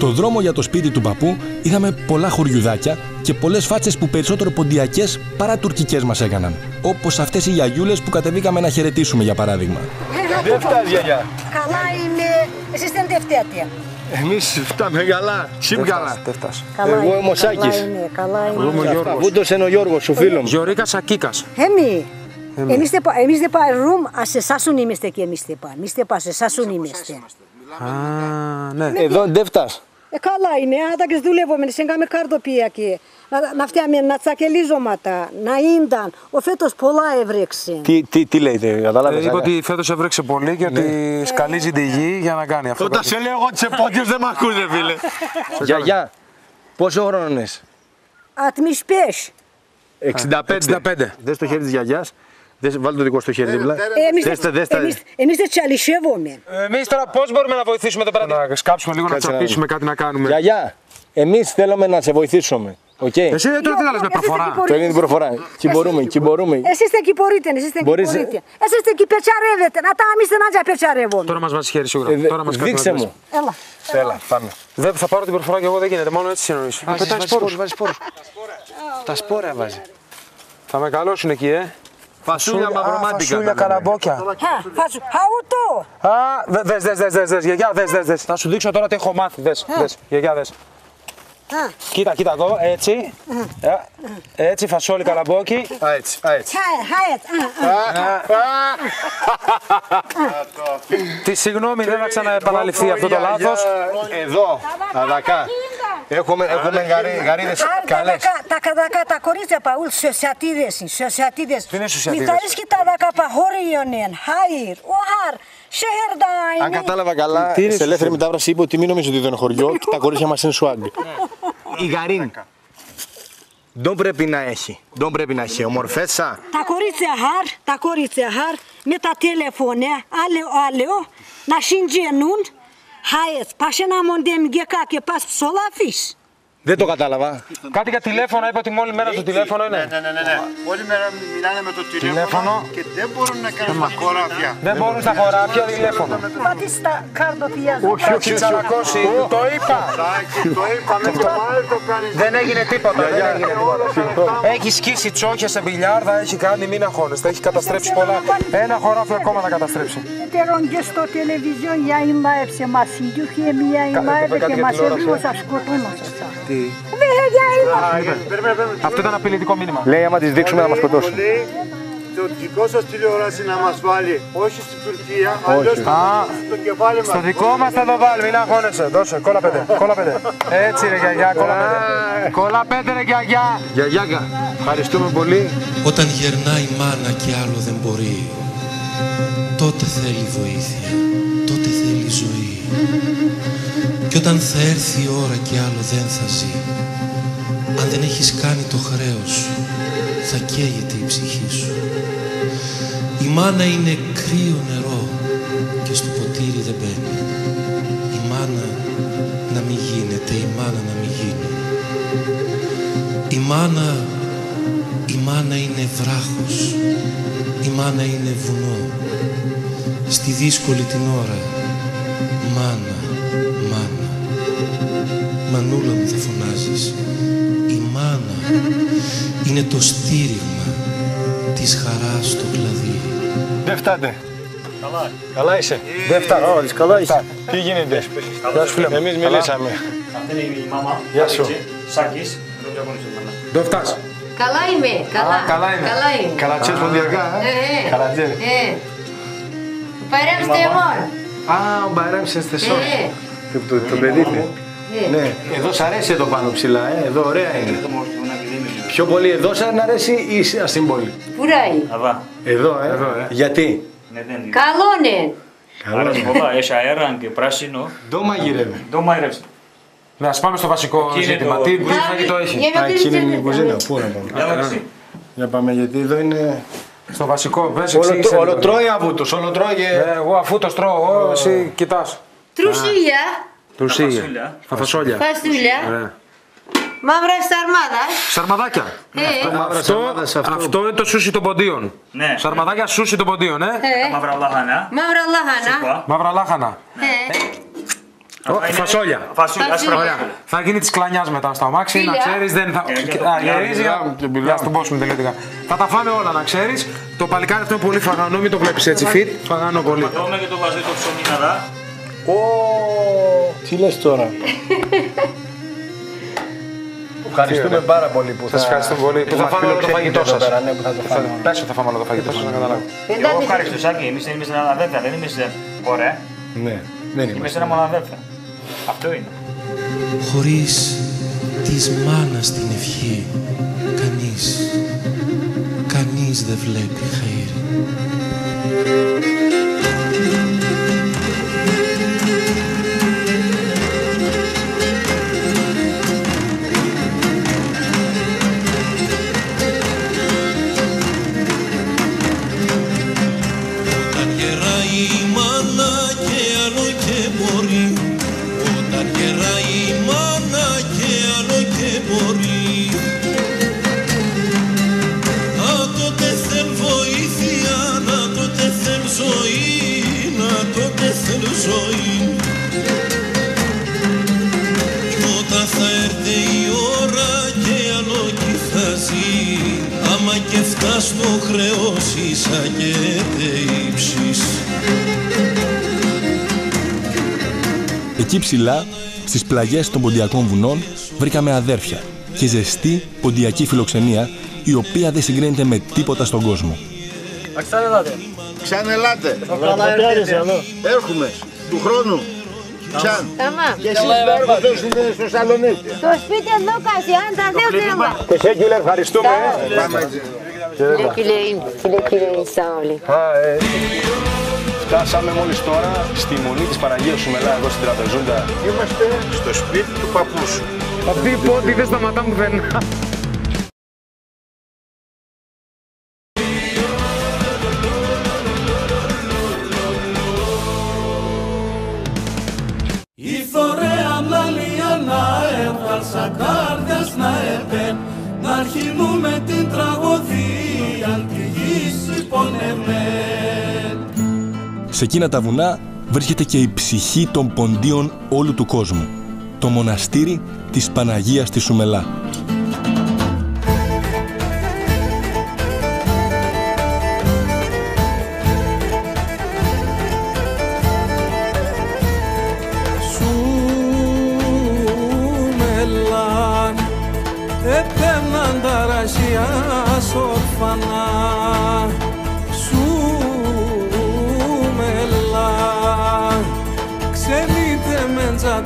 Στο δρόμο για το σπίτι του παππού είδαμε πολλά χωριουδάκια και πολλές φάτσες που περισσότερο ποντιακές παρά τουρκικές μας έκαναν. Όπως αυτές οι γιαγιούλες που κατεβήκαμε να χαιρετήσουμε, για παράδειγμα. Δεν φτάνει, γιαγιά. Καλά είμαι. Εσείς δεν φταίτε. Εμείς φτάμε καλά. Συμπ καλά. Εγώ είμαι ο Σάκης. Καλά είμαι. Εγώ είμαι ο Γιώργος. Βούτος είναι ο Γιώργος, ο φίλος μου. Γιωρίκας Ακίκας. Εμείς δεν πάμε, σε εσάσουν είμαστε και εμείς δεν πάμε. Εμείς δεν πάμε, σε εσάσουν είμαστε. Ναι. Εδώ δεν φτάς. Καλά είναι, αλλά και δουλεύουμε, σε κάνουμε καρτοπία και να φτιάμε, να τσακελίζωματα, να ίνταν. Ο φέτος πολλά έβρεξε. Τι λέτε, κατάλαβες? Είπε ότι φέτος έβρεξε πολύ και ότι σκαλίζει τη γη για να κάνει αυτό. Όταν σε λέω εγώ τις επότιες δεν μ' ακούνε, φίλε. Γιαγιά, πόσο χρόνο είσαι? Ατμής πες. 65. Δες το χέρι της γιαγιάς. Βάλτε το δικό στο χέρι δίπλα. Εμείς δεν τσαλισεύουμε. Εμείς τώρα πώς μπορούμε να βοηθήσουμε εδώ πέρα? Να σκάψουμε λίγο, να τσαπίσουμε κάτι να κάνουμε. Γιαγιά, εμείς θέλουμε να σε βοηθήσουμε. Okay. Εσύ τώρα τι θα λες με προφορά? Το έγινε την προφορά. Κι μπορούμε. Εσείς δεν μπορείτε. Εσείς δεν πετσαρεύετε. Να τα εμείς δεν πετσαρεύουμε. Τώρα μας βάζεις χέρι σίγουρα. Δείξε μου. Έλα, πάμε. Θα πάρω την προφορά και εγώ, δεν γίνεται. Μόνο έτσι συνεννοείς. Βάζει σπόρους. Τα σπόρα βάζει. Θα με καλώσουν εκεί, Φασούλια μαυρομάτικα. Φασούλια καραμπόκια. Χαούτο. Δες, γιαγιά, δες. Θα σου δείξω τώρα τι έχω μάθει. Δες, γιαγιά, δες. Κοίτα εδώ, έτσι. Έτσι, φασόλι καλαμπόκι. Έτσι. Τι συγγνώμη, δεν θα ξαναεπαναληφθεί αυτό το λάθος. Εδώ, αδακά. Έχουμε γαρίδες καλές. Τα κορίτσια παούλ, σοσιατίδες. Τι είναι σοσιατίδες? Μηταρίσκει τα δακάπα χωριονέν, χάιρ, οχάρ, σεχερδάι. Αν κατάλαβα καλά, σε ελεύθερη μετάφραση είπε ότι μην νομίζω ότι δεν είναι χωριό και τα κορίτσια μας είναι σουάγκ. Η γαρίν. Δεν πρέπει να έχει. Ομορφέτσα. Τα κορίτσια χάρ, με τα τηλεφώνια, άλλο, να συγγενούν. Χάιετ, πάσε να μοντέμ γκεκά και πας ψολάφεις. Δεν το κατάλαβα. Κάτι για τηλέφωνο, είπε ότι μόλι μέρα το τηλέφωνο είναι. Ναι. Όλη μέρα μιλάνε με το τηλέφωνο και δεν μπορούν να κάνουν τα χωράφια. Δεν μπορούν στα χωράφια τηλέφωνο. Πατήσεις τα κάρδοπια. Όχι, τσαρακώσει. Το είπα. Το είπα, με το μάλλον το κάνει. Δεν έγινε τίποτα. Έχει σκίσει τσόχια σε μπιλιάρδα, έχει κάνει, μην αγχώνεστε. Έχει καταστρέψει πολλά. Ένα χωράφι ακόμα να καταστρέψει. Τερον και στο τηλεβιζιόν για ημάευσε μας ίδιου και μία ημάευε και μας έβριωσα σκοτώνωσα. Αυτό ήταν απειλητικό μήνυμα. Λέει άμα τις δείξουμε να μας σκοτώσουν. Το δικό σας τηλεόραση να μας βάλει, όχι στην Τουρκία, αλλιώς στο κεφάλι μας. Στο δικό μας θα το βάλει, μην αγχώνεσαι. Δώσε, κόλλα 5. Έτσι ρε γιαγιά, κόλλα 5. Κόλλα 5 ρε γιαγιά. Γιαγιάκα, ευχαριστούμε πολύ. Όταν γερνάει η μάνα και άλλο δεν μπορεί, τότε θέλει βοήθεια, τότε θέλει ζωή. Και όταν θα έρθει η ώρα και άλλο δεν θα ζει, αν δεν έχεις κάνει το χρέος σου, θα καίγεται η ψυχή σου. Η μάνα είναι κρύο νερό και στο ποτήρι δεν μπαίνει. Η μάνα να μην γίνεται, η μάνα να μην γίνει. Η μάνα είναι βράχος, η μάνα είναι βουνό. Στη δύσκολη την ώρα, μάνα, μανούλα μου θα φωνάζεις. Η μάνα είναι το στήριγμα της χαράς στο κλαδί. Δεν φτάτε. Καλά είσαι. Δεν φτάτε. Όλες καλά είσαι. Τι γίνεται? Γεια σου φίλε μου. Εμείς μιλήσαμε. Αυτή είναι η μάμα. Γεια σου. Σάκης. Δεν φτάσει. Καλά είμαι. Καλατσές ποντιακά. Καλατσές. Παρέμ στεμόν. Α, ο Μπαρέμ σε στεσόν. Το παιδί του. Ναι, εδώ σ' αρέσει εδώ πάνω ψηλά, εδώ ωραία είναι. Πιο πολύ εδώ σ' αρέσει ή στην πόλη? Πουράει. Εδώ, γιατί? Καλό είναι. Αρέσει πολλά, έχει αέρα και πράσινο. Ντο μαγειρεύει. Το μαγειρεύσει. Να πάμε στο βασικό ζήτημα. Τι φαγητό έχει? Εκεί είναι η κουζίνα, πού να πάμε? Για πάμε, γιατί εδώ είναι... Στο βασικό, πες Όλο τρώει αβούτος, όλο τρώγε... Εγώ αφού το τρώω, εσύ κοιτάς. Τρουσίλια. Φασόλια. Φασούλια. Μαύρα σαρμάδα. Σαρμαδάκια. Αυτό είναι το σούσι των ποντίων. Ναι. Σαρμαδάκια σούσι των ποντίων, Μαύρα λάχανα. Μαύρα λάχανα. Μαύρα λάχανα. Φασόλια. Φασούλια. Θα γίνει τη κλανιά μετά στο αμάξι, να ξέρεις. Δεν θα. Γερίζει. Για στον πόσο τελετικά. Θα τα φάμε όλα, να ξέρεις. Το παλικάρι αυτό είναι πολύ φαγανό, μην το βλέπεις έτσι fit. Φαγανό πολύ. Πατώμε και το βαζί το ψωμί να. Τι λες τώρα. Ευχαριστούμε πάρα πολύ που σας ευχαριστούμε πολύ που θα φάμε όλο το φαγητό σας. Πέσω θα φάμε όλο το φαγητό σας να καταλάβω. Εγώ ευχαριστώ Σάκη, εμείς δεν είμαστε ένα αδέρφια, δεν είμαστε ωραία. Ναι, δεν είμαστε. Είμαστε ένα μόνο αδέρφια. Αυτό είναι. Χωρίς της μάνας την ευχή, κανείς δεν βλέπει χαίρι. Άμα και φτάς το χρεώσεις αγέτε ύψεις. Εκεί ψηλά, στις πλαγιές των ποντιακών βουνών, βρήκαμε αδέρφια και ζεστή ποντιακή φιλοξενία, η οποία δεν συγκρίνεται με τίποτα στον κόσμο. Ξανελάτε. Ξανελάτε. Έρχομαι. Του χρόνου. Και εσείς έρχονται στο Σαλονίκη. Το σπίτι εδώ Κασιάν, τα δύο θέμα. Και σε κύριε, ευχαριστούμε. Κύριε Σάολη. Φτάσαμε μόλις τώρα στη Μονή της Παναγίας Σουμελά εδώ στην Τραπεζούντα. Είμαστε στο σπίτι του παππού σου. Παππί, πόντι, δεν σταματά μου δεν. Η θωρέα μλαλιανά έβγαλσα κάρδιας να επέν, να αρχινούμε την τραγωδία τη γης πονεμέν. Σε εκείνα τα βουνά βρίσκεται και η ψυχή των ποντίων όλου του κόσμου. Το μοναστήρι της Παναγίας της Σουμελά. Σουμελά, επέμναν τα ρασιάς ορφανά.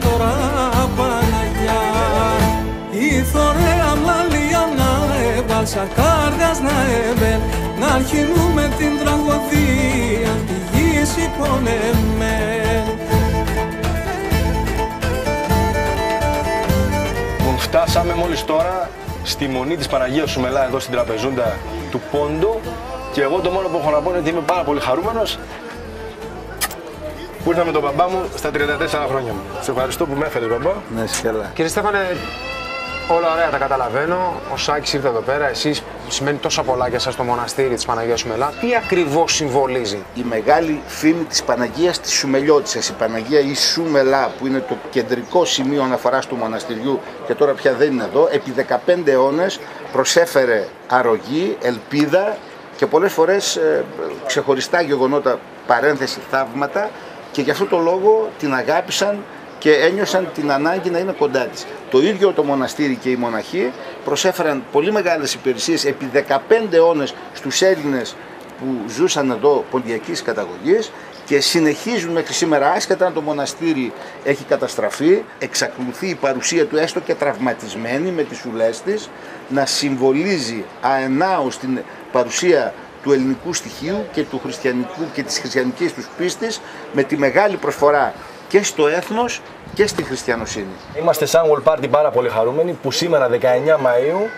Τώρα Παναγιά, η θωρέα μλαλιανά έβαλσα κάρδιας να έβεν, να αρχινούμε την τραγωδία τη γης υπονεμέν. Φτάσαμε μόλις τώρα στη Μονή της Παναγίας Σουμελά εδώ στην Τραπεζούντα του Πόντο και εγώ το μόνο που έχω να πω είναι ότι είμαι πάρα πολύ χαρούμενος που ήρθα με τον μπαμπά μου στα 34 χρόνια μου. Σε ευχαριστώ που με έφερε, μπαμπά. Να είσαι καλά. Κύριε Στέφανε, όλα ωραία τα καταλαβαίνω. Ο Σάκης ήρθε εδώ πέρα. Εσείς σημαίνει τόσα πολλά για εσάς το μοναστήρι της Παναγίας Σουμελά. Τι ακριβώς συμβολίζει? Η μεγάλη φήμη της Παναγίας της Σουμελιώτισσας, η Παναγία η Σουμελά, που είναι το κεντρικό σημείο αναφοράς του μοναστηριού και τώρα πια δεν είναι εδώ, επί 15 αιώνες προσέφερε αρρωγή, ελπίδα και πολλές φορές ξεχωριστά γεγονότα, παρένθεση, θαύματα. Και γι' αυτό το λόγο την αγάπησαν και ένιωσαν την ανάγκη να είναι κοντά της. Το ίδιο το μοναστήρι και οι μοναχοί προσέφεραν πολύ μεγάλες υπηρεσίες επί 15 αιώνες στους Έλληνες που ζούσαν εδώ ποντιακής καταγωγής και συνεχίζουν μέχρι σήμερα, άσχετα αν το μοναστήρι έχει καταστραφεί, εξακολουθεί η παρουσία του έστω και τραυματισμένη με τις ουλές της να συμβολίζει αενάως την παρουσία του ελληνικού στοιχείου και του χριστιανικού και της χριστιανικής τους πίστης με τη μεγάλη προσφορά και στο έθνος και στη χριστιανοσύνη. Είμαστε σαν World Party πάρα πολύ χαρούμενοι που σήμερα 19 Μαΐου,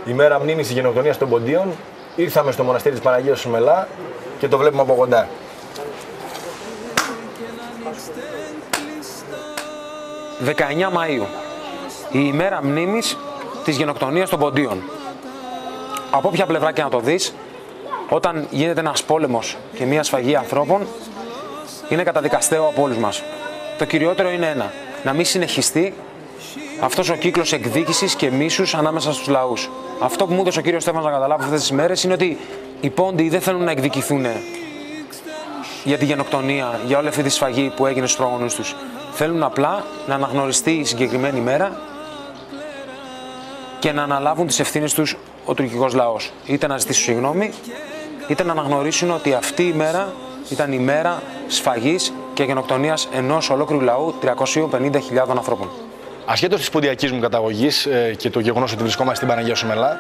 ημέρα μνήμης της γενοκτονίας των Ποντίων, ήρθαμε στο μοναστήρι της Παναγίας Σουμελά και το βλέπουμε από κοντά. «19 Μαΐου, η ημέρα μνήμης της γενοκτονίας των Ποντίων». Από όποια πλευρά και να το δεις, όταν γίνεται ένας πόλεμος και μια σφαγή ανθρώπων, είναι καταδικαστέο από όλους μας. το κυριότερο είναι ένα. Να μην συνεχιστεί αυτός ο κύκλος εκδίκησης και μίσους ανάμεσα στους λαούς. Αυτό που μου έδωσε ο κύριος Στέφανος να καταλάβω αυτές τις μέρες είναι ότι οι Πόντιοι δεν θέλουν να εκδικηθούν για τη γενοκτονία, για όλη αυτή τη σφαγή που έγινε στους προγονείς τους. Θέλουν απλά να αναγνωριστεί η συγκεκριμένη μέρα και να αναλάβουν τις ευθύνες τους ο τουρκικός λαός. Είτε να ζητήσουν συγγνώμη, είτε να αναγνωρίσουν ότι αυτή η μέρα ήταν η μέρα σφαγής και γενοκτονίας ενός ολόκληρου λαού 350.000 ανθρώπων. Ασχέτως της ποντιακής μου καταγωγής και το γεγονός ότι βρισκόμαστε στην Παναγία Σουμελά,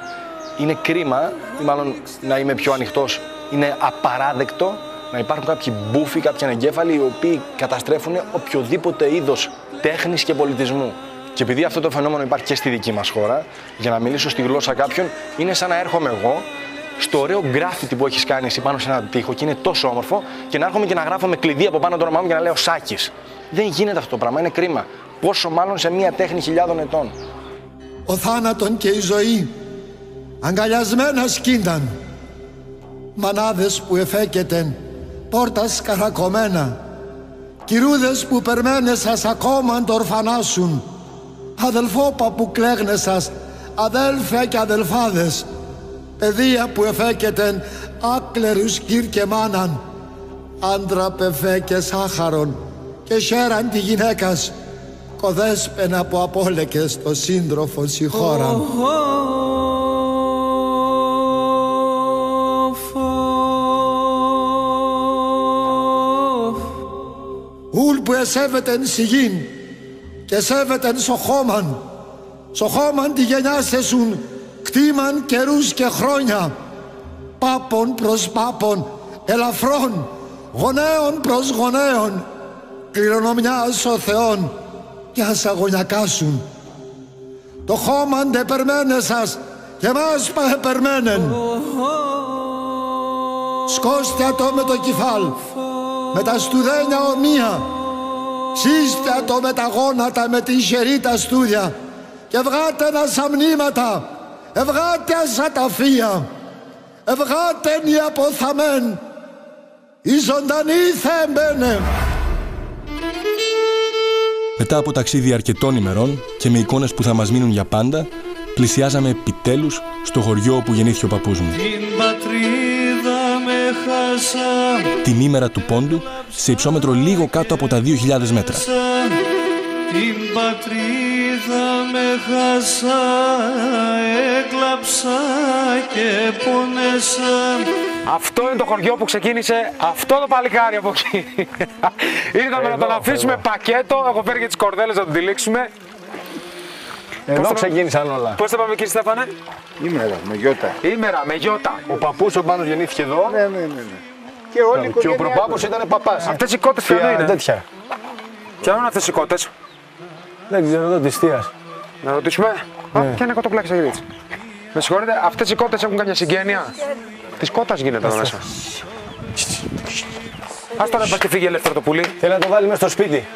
είναι κρίμα, ή μάλλον να είμαι πιο ανοιχτός, είναι απαράδεκτο να υπάρχουν κάποιοι μπούφοι, κάποιοι ανεγκέφαλοι, οι οποίοι καταστρέφουν οποιοδήποτε είδος τέχνης και πολιτισμού. Και επειδή αυτό το φαινόμενο υπάρχει και στη δική μας χώρα, για να μιλήσω στη γλώσσα κάποιον, είναι σαν να έρχομαι εγώ στο ωραίο γκράφιτι που έχεις κάνει εσύ πάνω σε έναν τοίχο και είναι τόσο όμορφο, και να έρχομαι και να γράφω με κλειδί από πάνω το όνομά μου και να λέω Σάκης. Δεν γίνεται αυτό το πράγμα, είναι κρίμα. Πόσο μάλλον σε μια τέχνη χιλιάδων ετών. Ο θάνατον και η ζωή αγκαλιασμένα σκίνταν. Μανάδες που εφέκετεν, πόρτας καρακωμένα. Κυρούδες που περμένεσας ακόμα το ορφανάσουν. Αδελφόπα που κλέγνεσας, αδέλφια και αδελφάδες. Παιδεία που εφέκετεν, άκλερους κύρ και μάναν. Άντρα πεφέ και σάχαρον και χέραν τη γυναίκας. Κοδέσπαινα που απόλεκες το σύντροφο συγχώραν. Ούλ που εσέβετεν σιγήν και σέβετεν σοχόμαν, σοχόμαν τη γενιάσεσουν κτήμαν καιρούς και χρόνια, πάπων προς πάπων, ελαφρών, γονέων προς γονέων, κληρονομιάς ο Θεόν κι ας αγωνιακάσουν. Το χώμαν τε περμένεσας και μας παεπερμένεν. Σκώστια το με το κεφάλ, με τα στουδένια ομοία, ξύστια το με τα γόνατα με τη χερή τα στούδια και βγάτε να σα μνήματα, ευγάτε σα τα φία, ευγάτε οι αποθαμέν, οι ζωντανοί θεεμπαίνε. Μετά από ταξίδι αρκετών ημερών και με εικόνες που θα μας μείνουν για πάντα, πλησιάζαμε επιτέλους στο χωριό όπου γεννήθηκε ο παππούς μου. Την πατρίδα με χάσα, την ήμερα του Πόντου, σε υψόμετρο λίγο κάτω από τα 2.000 μέτρα. Την πατρίδα με χάσα, έκλαψα και πόνεσα. Αυτό είναι το χωριό που ξεκίνησε αυτό το παλικάρι από εκεί. Ήρθαμε να τον αφήσουμε πακέτο, έχω φέρει και τις κορδέλες να τον τυλίξουμε. Εδώ ξεκίνησαν όλα. Πώς θα πάμε κύριε Στέφανε? Ήμερα, με γιώτα. Ήμερα, με γιώτα. Ο παππούς ο Πάνος γεννήθηκε εδώ. Ναι. Και όλοι οι Και ο προπάπος ήταν παπάς. Αυτές οι κότες ποιανού είναι? Τέτοια. Ποιανού είναι αυτές οι κότες? Δεν ξέρω εδώ της θείας. Να ρωτήσουμε. Και ένα κοτοπλάκι σε γυρίτσα. Με συγχωρείτε, αυτές οι κότες έχουν κάποια συγγένεια? Της κότας γίνεται εδώ μέσα. Ας τώρα πας και φύγει ελεύθερο το πουλί. Θέλει να το βάλει μέσα στο σπίτι.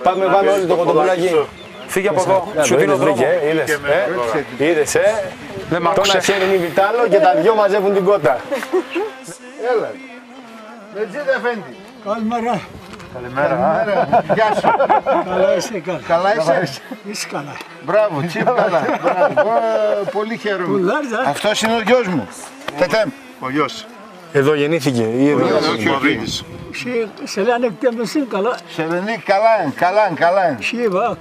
Πάμε όλοι το κοτοπουλάκι. Φύγε από εδώ, σου δίνω δρόμο. Είδες, Δεν μ' τον άκουσε. Ασένη Βιτάλο και τα δυο μαζεύουν την κότα. Έλα. Μετζίδε Εφέντη. Καλημέρα. Καλημέρα. Γεια σου. Καλά είσαι, καλά. Καλά είσαι. Είσαι καλά. Μπράβο, τσίπ καλά. Πολύ χαίρομαι. Αυτός είναι ο γιος μου. Τετέμ. Ο γιος. Εδώ γεννήθηκε ή εδώ? Όχι ο Βίγης. Σε λένε εκτέμεσαι καλά. Σε λένε καλά. Σίβα,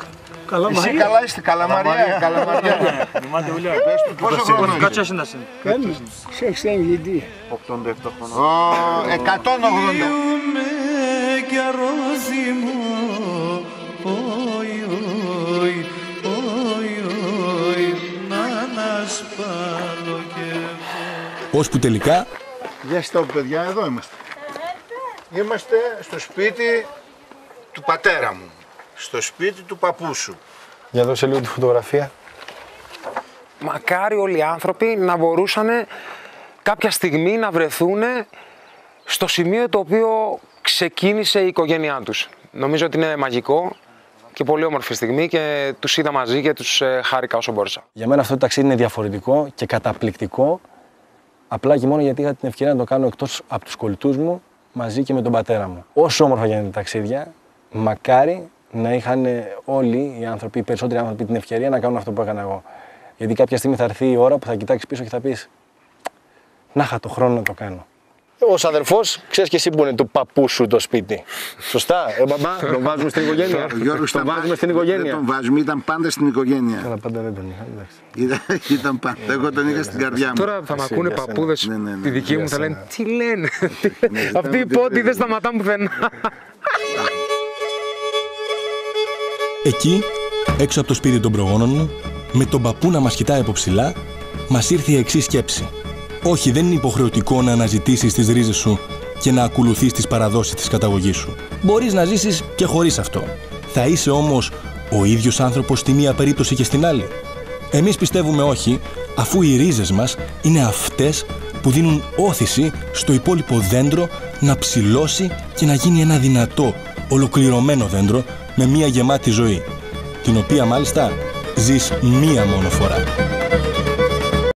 καλά Εσύ Μαρία. καλά είστε, καλαμαριά. Πόσο χρόνο Κάτσε είσαι? να σε. Κάνεις, σε εξτέμει 87 χρονών. 180. Κι αρρώθιμο, να ανασπάνω και Ώσπου τελικά Γεια σας παιδιά, εδώ είμαστε. Είμαστε στο σπίτι του πατέρα μου. Στο σπίτι του παππού σου. Για δώσε λίγο τη φωτογραφία. Μακάρι όλοι οι άνθρωποι να μπορούσαν κάποια στιγμή να βρεθούν στο σημείο το οποίο ξεκίνησε η οικογένειά τους. Νομίζω ότι είναι μαγικό και πολύ όμορφη στιγμή και τους είδα μαζί και τους χάρηκα όσο μπόρεσα. για μένα αυτό το ταξίδι είναι διαφορετικό και καταπληκτικό, απλά και μόνο γιατί είχα την ευκαιρία να το κάνω εκτός από τους κολλητούς μου, μαζί και με τον πατέρα μου. Όσο όμορφα γίνονται τα ταξίδια, μακάρι να είχαν όλοι οι άνθρωποι, οι περισσότεροι άνθρωποι την ευκαιρία να κάνουν αυτό που έκανα εγώ. Γιατί κάποια στιγμή θα έρθει η ώρα που θα κοιτάξεις πίσω και θα πεις να είχα το χρόνο να το κάνω. Ως αδερφός, ξέρεις και εσύ που είναι του παππού σου το σπίτι. Σωστά, μπαμπά, τον βάζουμε στην οικογένεια. Τον βάζουμε στην οικογένεια. Δεν τον βάζουμε, ήταν πάντα στην οικογένεια. Καλά, πάντα δεν τον είχα, εντάξει. Ήταν πάντα, εγώ τον είχα στην καρδιά μου. Τώρα θα μ' ακούνε παππούδες, τη δική μου θα λένε τι λένε. Αυτοί οι πόντοι δεν σταματάνε πουθενά. Εκεί, έξω από το σπίτι των προγόνων μου, με τον παππού να μας κοιτάει από ψηλά, μας ήρθε η εξής σκέψη. Όχι, δεν είναι υποχρεωτικό να αναζητήσεις τις ρίζες σου και να ακολουθείς τις παραδόσεις της καταγωγής σου. Μπορείς να ζήσεις και χωρίς αυτό. Θα είσαι όμως ο ίδιος άνθρωπος στη μία περίπτωση και στην άλλη. Εμείς πιστεύουμε όχι, αφού οι ρίζες μας είναι αυτές που δίνουν όθηση στο υπόλοιπο δέντρο να ψηλώσει και να γίνει ένα δυνατό, ολοκληρωμένο δέντρο με μία γεμάτη ζωή, την οποία μάλιστα ζεις μία μόνο φορά.